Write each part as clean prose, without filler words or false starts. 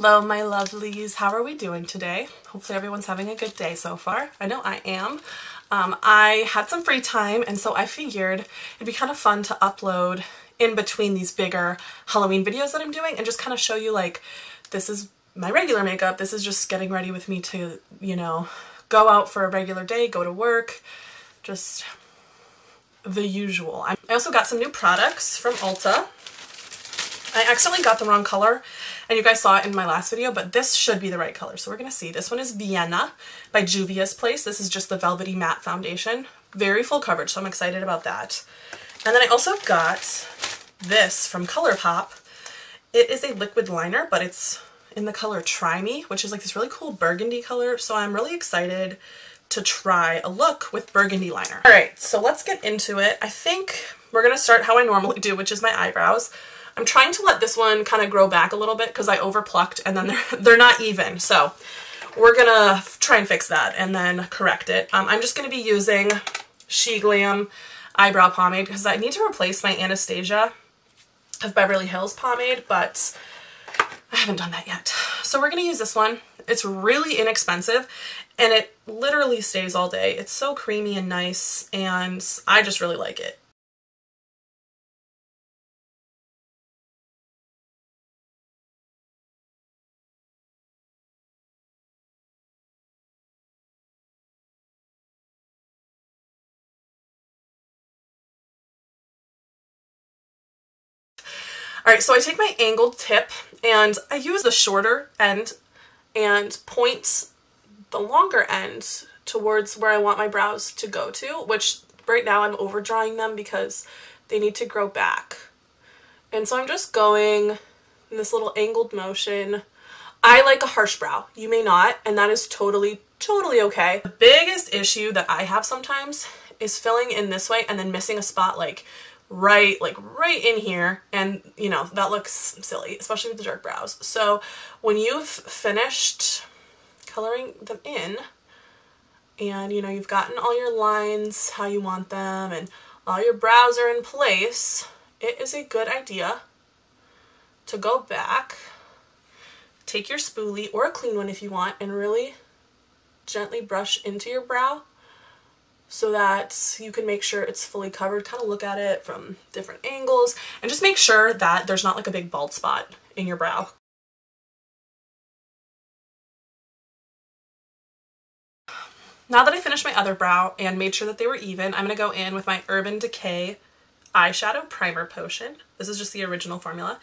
Hello my lovelies, how are we doing today? Hopefully everyone's having a good day so far. I know I am. I had some free time and so I figured it'd be kind of fun to upload in between these bigger Halloween videos that I'm doing and just kind of show you like, this is my regular makeup, this is just getting ready with me to, you know, go out for a regular day, go to work, just the usual. I also got some new products from Ulta. I accidentally got the wrong color and you guys saw it in my last video, but this should be the right color. So we're going to see. This one is Vienna by Juvia's Place. This is just the Velvety Matte Foundation. Very full coverage, so I'm excited about that. And then I also got this from ColourPop. It is a liquid liner, but it's in the color Try Me, which is like this really cool burgundy color. So I'm really excited to try a look with burgundy liner. All right, so let's get into it. I think we're going to start how I normally do, which is my eyebrows. I'm trying to let this one kind of grow back a little bit because I overplucked and then they're not even. So we're gonna try and fix that and then correct it. I'm just gonna be using Sheglam eyebrow pomade because I need to replace my Anastasia of Beverly Hills pomade, but I haven't done that yet. So we're gonna use this one. It's really inexpensive and it literally stays all day. It's so creamy and nice and I just really like it. Alright, so I take my angled tip and I use the shorter end and point the longer end towards where I want my brows to go to, which right now I'm overdrawing them because they need to grow back. And so I'm just going in this little angled motion. I like a harsh brow. You may not, and that is totally okay. The biggest issue that I have sometimes is filling in this way and then missing a spot like right in here, and you know that looks silly, especially with the dark brows. So when you've finished coloring them in and you know you've gotten all your lines how you want them and all your brows are in place, it is a good idea to go back, take your spoolie or a clean one if you want, and really gently brush into your brow so that you can make sure it's fully covered. Kind of look at it from different angles and just make sure that there's not like a big bald spot in your brow. Now that I finished my other brow and made sure that they were even, I'm going to go in with my Urban Decay Eyeshadow Primer Potion. This is just the original formula.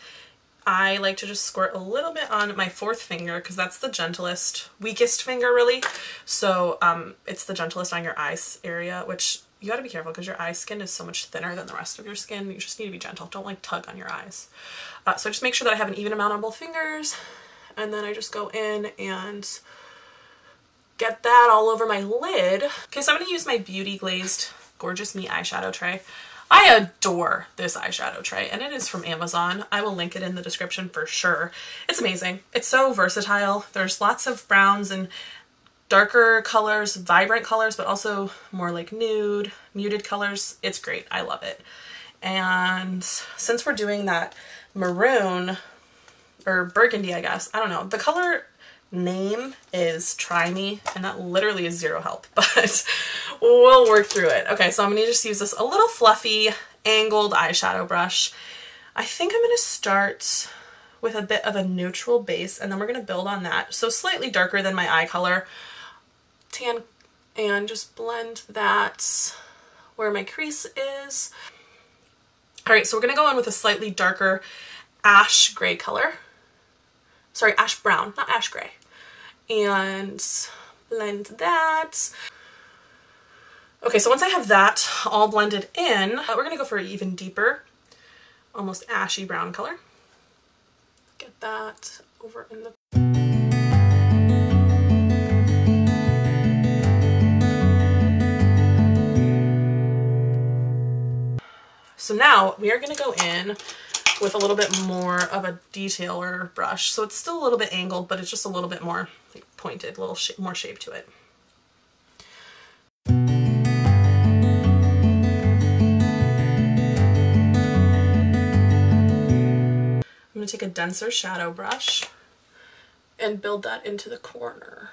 I like to just squirt a little bit on my fourth finger because that's the gentlest, weakest finger really. So it's the gentlest on your eyes area, which you gotta be careful because your eye skin is so much thinner than the rest of your skin. You just need to be gentle. Don't like tug on your eyes. So just make sure that I have an even amount on both fingers. And then I just go in and get that all over my lid. Okay, so I'm gonna use my Beauty Glazed Gorgeous Me eyeshadow tray. I adore this eyeshadow tray and it is from Amazon. I will link it in the description for sure. It's amazing. It's so versatile. There's lots of browns and darker colors, vibrant colors, but also more like nude, muted colors. It's great. I love it. And since we're doing that maroon or burgundy, I guess, I don't know, the color name is Try Me and that literally is zero help, but we'll work through it. Okay, so I'm gonna just use this a little fluffy angled eyeshadow brush. I think I'm gonna start with a bit of a neutral base and then we're gonna build on that. So slightly darker than my eye color, tan, and just blend that where my crease is. All right, so we're gonna go in with a slightly darker ash gray color. Sorry, ash brown, not ash gray. And blend that. Okay, so once I have that all blended in, we're gonna go for an even deeper, almost ashy brown color. Get that over in the... So now we are gonna go in with a little bit more of a detailer brush. So it's still a little bit angled, but it's just a little bit more like pointed, a little more shape to it. I'm going to take a denser shadow brush and build that into the corner.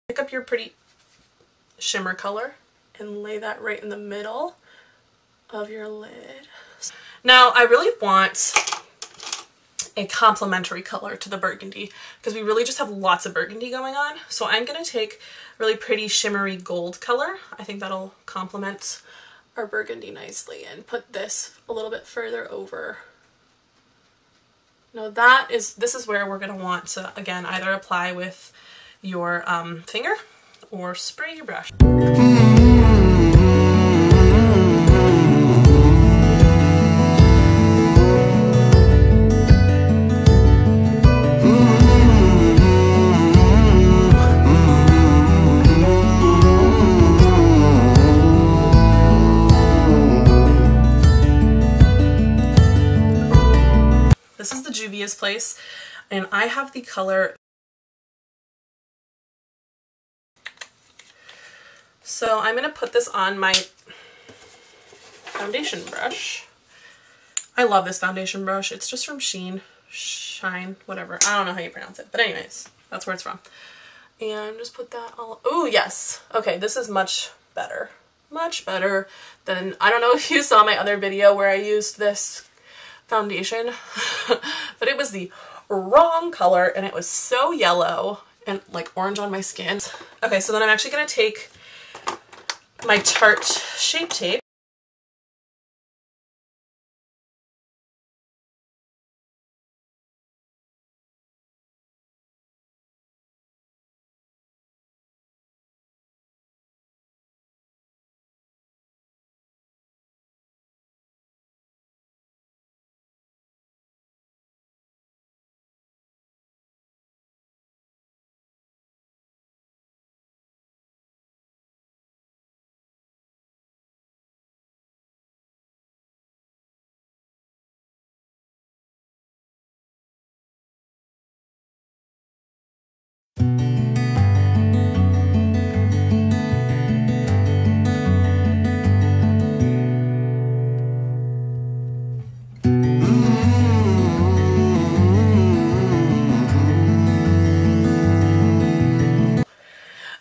Pick up your pretty shimmer color and lay that right in the middle of your lid. Now I really want a complementary color to the burgundy because we really just have lots of burgundy going on. So I'm going to take a really pretty shimmery gold color. I think that'll complement our burgundy nicely, and put this a little bit further over. Now this is where we're going to want to, again, either apply with your finger or spray your brush. This is the Juvia's Place, and I have the color. So I'm going to put this on my foundation brush. I love this foundation brush. It's just from Shine, whatever. I don't know how you pronounce it, but anyways, that's where it's from. And just put that all, oh yes. Okay, this is much better. Much better than, I don't know if you saw my other video where I used this foundation, but it was the wrong color and it was so yellow and like orange on my skin. Okay, so then I'm actually going to take my Tarte Shape Tape.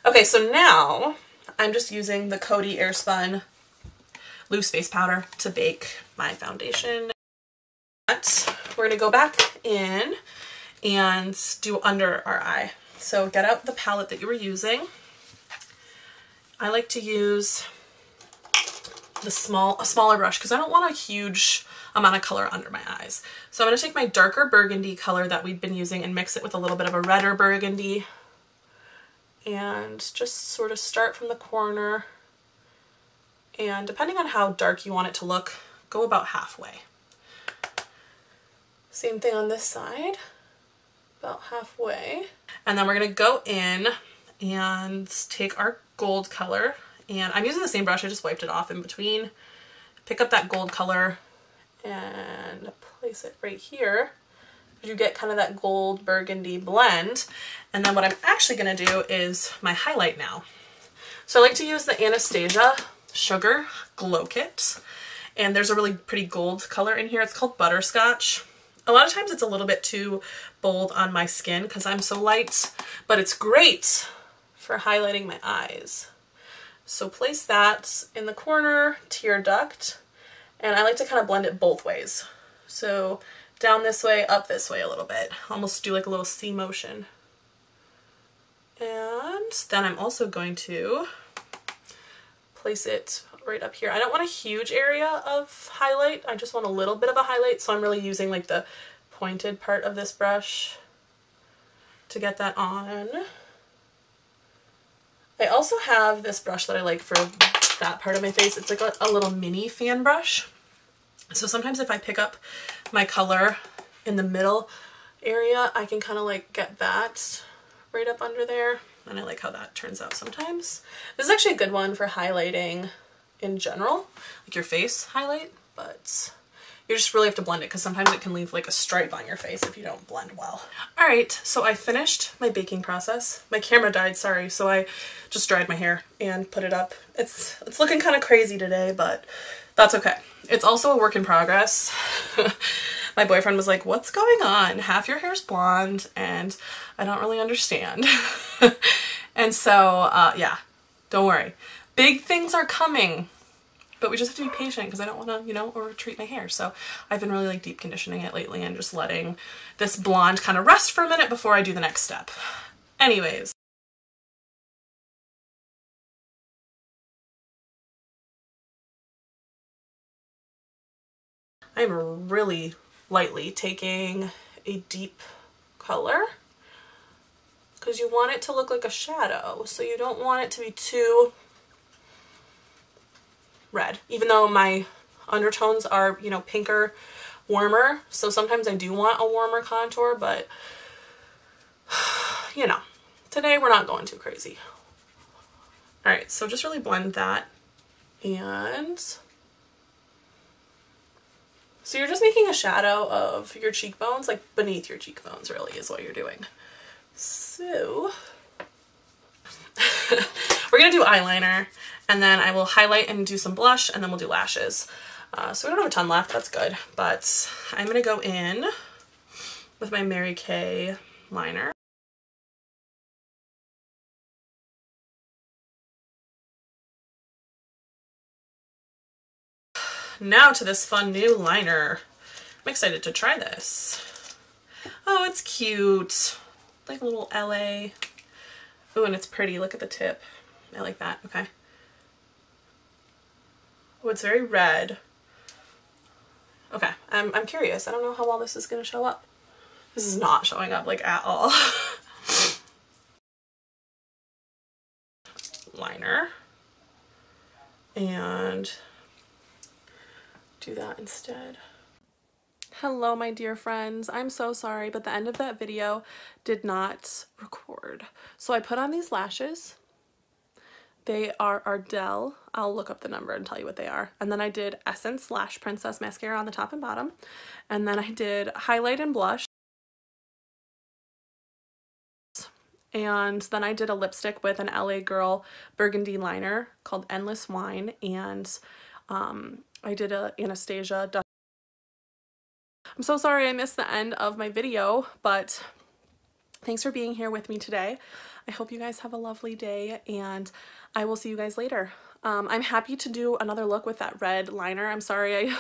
Okay, so now I'm just using the Coty Airspun loose face powder to bake my foundation. We're going to go back in and do under our eye. So get out the palette that you were using. I like to use a smaller brush because I don't want a huge amount of color under my eyes. So I'm going to take my darker burgundy color that we've been using and mix it with a little bit of a redder burgundy. And just sort of start from the corner, and depending on how dark you want it to look, go about halfway. Same thing on this side, about halfway. And then we're going to go in and take our gold color, and I'm using the same brush, I just wiped it off in between. Pick up that gold color and place it right here. You get kind of that gold burgundy blend. And then what I'm actually going to do is my highlight now. So I like to use the Anastasia Sugar Glow Kit, and there's a really pretty gold color in here. It's called Butterscotch. A lot of times it's a little bit too bold on my skin because I'm so light, but it's great for highlighting my eyes. So place that in the corner, tear duct, and I like to kind of blend it both ways. So down this way, up this way a little bit. Almost do like a little C motion. And then I'm also going to place it right up here. I don't want a huge area of highlight. I just want a little bit of a highlight. So I'm really using like the pointed part of this brush to get that on. I also have this brush that I like for that part of my face. It's like a little mini fan brush. So sometimes if I pick up my color in the middle area, I can kind of like get that right up under there, and I like how that turns out sometimes. This is actually a good one for highlighting in general, like your face highlight, but You just really have to blend it because sometimes it can leave like a stripe on your face if you don't blend well. Alright, so I finished my baking process. My camera died, sorry, so I just dried my hair and put it up. It's looking kind of crazy today, but that's okay. It's also a work in progress. My boyfriend was like, what's going on? Half your hair's blonde and I don't really understand. And so, yeah, don't worry. Big things are coming, but we just have to be patient because I don't want to, you know, over-treat my hair. So I've been really like deep conditioning it lately and just letting this blonde kind of rest for a minute before I do the next step. Anyways. I'm really lightly taking a deep color because you want it to look like a shadow, so you don't want it to be too red, even though my undertones are, you know, pinker, warmer, so sometimes I do want a warmer contour, but you know, today we're not going too crazy. Alright, so just really blend that, and so you're just making a shadow of your cheekbones, like beneath your cheekbones really is what you're doing. So we're gonna do eyeliner, and then I will highlight and do some blush, and then we'll do lashes. So we don't have a ton left, that's good, but I'm gonna go in with my Mary Kay liner. Now to this fun new liner. I'm excited to try this. Oh, it's cute. Like a little LA. Ooh, and it's pretty. Look at the tip. I like that. Okay. Oh, it's very red. Okay, I'm curious. I don't know how well this is going to show up. This is not showing up like at all. Liner. And do that instead. Hello, my dear friends. I'm so sorry, but the end of that video did not record. So I put on these lashes. They are Ardelle. I'll look up the number and tell you what they are. And then I did Essence Lash Princess mascara on the top and bottom. And then I did highlight and blush. And then I did a lipstick with an LA Girl burgundy liner called Endless Wine. And I did a Anastasia. I'm so sorry I missed the end of my video, but thanks for being here with me today. I hope you guys have a lovely day, and I will see you guys later. I'm happy to do another look with that red liner. I'm sorry I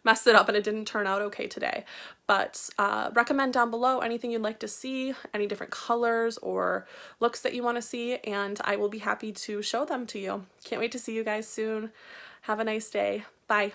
messed it up and it didn't turn out okay today, but recommend down below anything you'd like to see, any different colors or looks that you want to see, and I will be happy to show them to you. Can't wait to see you guys soon. Have a nice day. Bye.